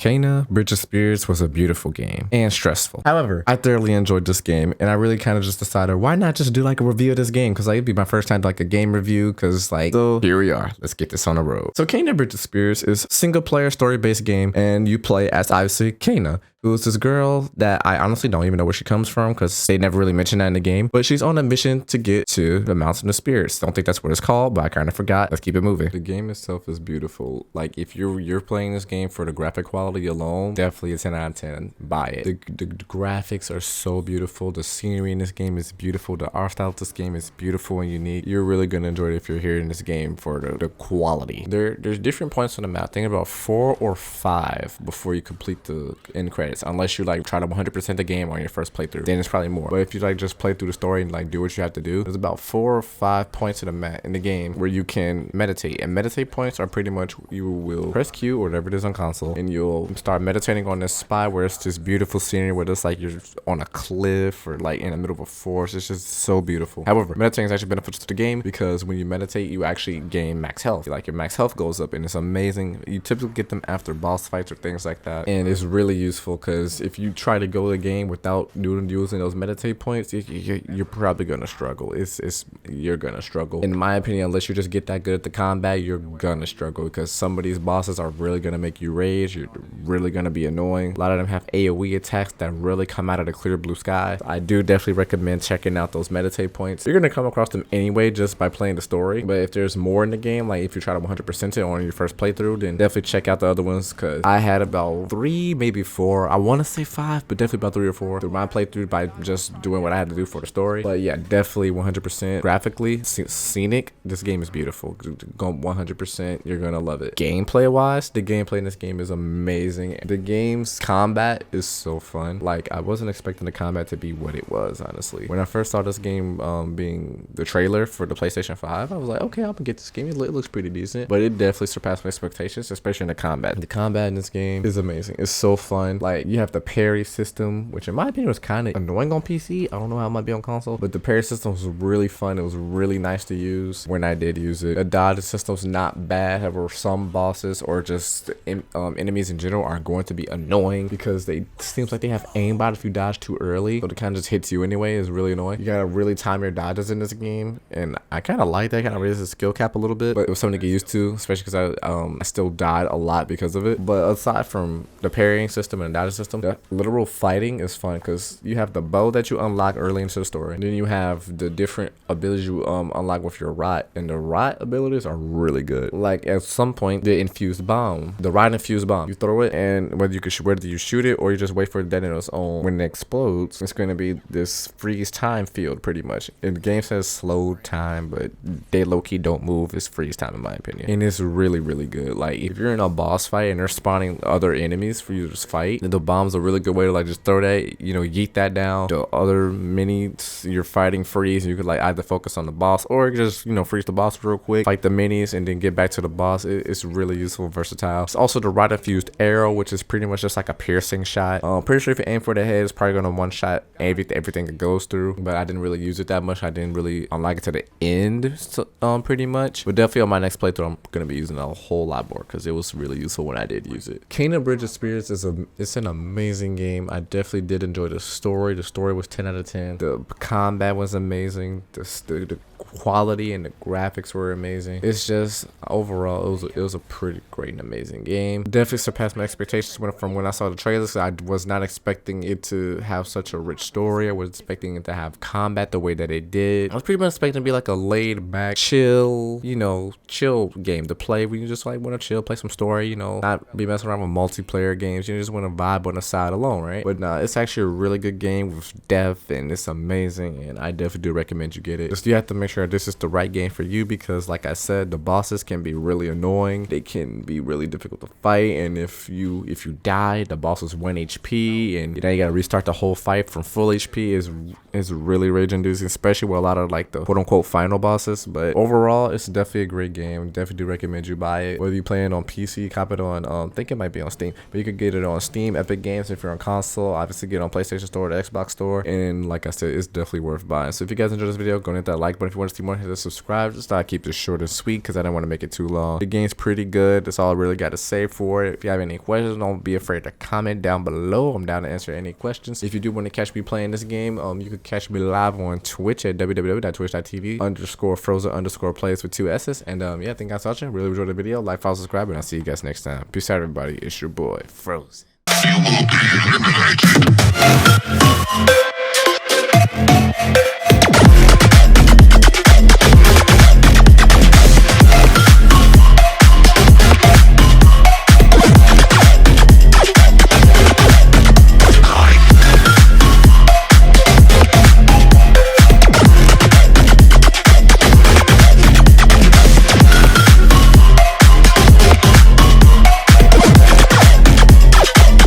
Kena Bridge of Spirits was a beautiful game and stressful. However, I thoroughly enjoyed this game and I really kind of just decided why not just do like a review of this game, because like, it'd be my first time to like a game review, because like, so here we are. Let's get this on the road. So Kena Bridge of Spirits is a single player story based game and you play as obviously Kena, who is this girl that I honestly don't even know where she comes from because they never really mentioned that in the game. But she's on a mission to get to the Mountain of Spirits. Don't think that's what it's called, but I kind of forgot. Let's keep it moving. The game itself is beautiful. Like if you're playing this game for the graphic quality alone, definitely a 10 out of 10. Buy it. The graphics are so beautiful. The scenery in this game is beautiful. The art style of this game is beautiful and unique. You're really gonna enjoy it if you're here in this game for the quality. There's different points on the map. Think about 4 or 5 before you complete the end credits. Unless you like try to 100% the game on your first playthrough, then it's probably more. But if you like just play through the story and like do what you have to do, there's about 4 or 5 points in the map in the game where you can meditate. And meditate points are pretty much you will press Q or whatever it is on console, and you'll start meditating on this spot where it's this beautiful scenery where it's like you're on a cliff or like in the middle of a forest. It's just so beautiful. However, meditating is actually beneficial to the game because when you meditate, you actually gain max health. Like your max health goes up, and it's amazing. You typically get them after boss fights or things like that, and it's really useful. Because if you try to go the game without using those meditate points, you're probably gonna struggle. You're gonna struggle. In my opinion, unless you just get that good at the combat, you're gonna struggle because some of these bosses are really gonna make you rage. You're really gonna be annoying. A lot of them have AoE attacks that really come out of the clear blue sky. I do definitely recommend checking out those meditate points. You're gonna come across them anyway just by playing the story. But if there's more in the game, like if you try to 100% it on your first playthrough, then definitely check out the other ones, because I had about 3, maybe 4. I want to say 5, but definitely about 3 or 4 through my playthrough by just doing what I had to do for the story. But yeah, definitely 100% graphically scenic. This game is beautiful. Go 100%. You're gonna love it. Gameplay wise, the gameplay in this game is amazing. The game's combat is so fun. Like I wasn't expecting the combat to be what it was, honestly. When I first saw this game being the trailer for the PlayStation 5, I was like, okay, I'm gonna get this game. It looks pretty decent, but it definitely surpassed my expectations, especially in the combat. The combat in this game is amazing. It's so fun. Like you have the parry system, which in my opinion was kind of annoying on PC. I don't know how it might be on console, but the parry system was really fun. It was really nice to use when I did use it. The dodge system's not bad. However, some bosses or just enemies in general are going to be annoying because they seems like they have aimbot if you dodge too early, so it kind of just hits you anyway. Is really annoying. You gotta really time your dodges in this game, and I kind of like that. Kind of raises the skill cap a little bit, but it was something to get used to, especially because I still died a lot because of it. But aside from the parrying system and the dodge system, the literal fighting is fun because you have the bow that you unlock early into the story, and then you have the different abilities you unlock with your rot, and the rot abilities are really good. Like at some point, the infused bomb, the rot infused bomb, you throw it, and whether you shoot it or you just wait for it to detonate on its own, when it explodes, it's going to be this freeze time field pretty much. And the game says slow time, but they low-key don't move. It's freeze time in my opinion, and it's really good. Like if you're in a boss fight and they're spawning other enemies for you to just fight, the bomb's a really good way to like just throw that, yeet that down. The other minis you're fighting freeze, and you could like either focus on the boss or just freeze the boss real quick, fight the minis, and then get back to the boss. It's really useful and versatile. It's also the rot infused arrow, which is pretty much just like a piercing shot. Pretty sure if you aim for the head, it's probably gonna one shot everything it goes through, but I didn't really use it that much. I didn't really unlock it to the end, pretty much. But definitely on my next playthrough, I'm gonna be using it a whole lot more because it was really useful when I did use it. Kena Bridge of Spirits it's an amazing game. I definitely did enjoy the story. The story was 10 out of 10. The combat was amazing. The quality and the graphics were amazing. It's just overall it was a pretty great and amazing game. Definitely surpassed my expectations from when I saw the trailers. I was not expecting it to have such a rich story. I was expecting it to have combat the way that it did. I was pretty much expecting it to be like a laid back, chill game to play when you just like want to chill, play some story, not be messing around with multiplayer games. You just want to vibe on the side alone, right? But nah, it's actually a really good game with depth, and it's amazing, and I definitely do recommend you get it. Just you have to make sure this is the right game for you, because like I said, the bosses can be really annoying. They can be really difficult to fight, and if you die, the boss is 1 HP, and you gotta restart the whole fight from full HP. Is really rage inducing, especially with a lot of like the quote unquote final bosses. But overall, it's definitely a great game. Definitely do recommend you buy it. Whether you play it on PC, cop it on I think it might be on Steam, but you could get it on Steam, Epic Games if you're on console. Obviously get it on PlayStation Store, the Xbox Store, and like I said, it's definitely worth buying. So if you guys enjoyed this video, go and hit that like button if you you want to see more, hit the subscribe. Just thought I'd keep this short and sweet because I don't want to make it too long. The game's pretty good. That's all I really got to say for it. If you have any questions, don't be afraid to comment down below. I'm down to answer any questions. If you do want to catch me playing this game, you can catch me live on Twitch at www.twitch.tv/frozen_playss with 2 S's. And yeah, thank you guys for watching. Really enjoyed the video. Like, follow, subscribe, and I'll see you guys next time. Peace out, everybody. It's your boy, Frozen. You will be eliminated.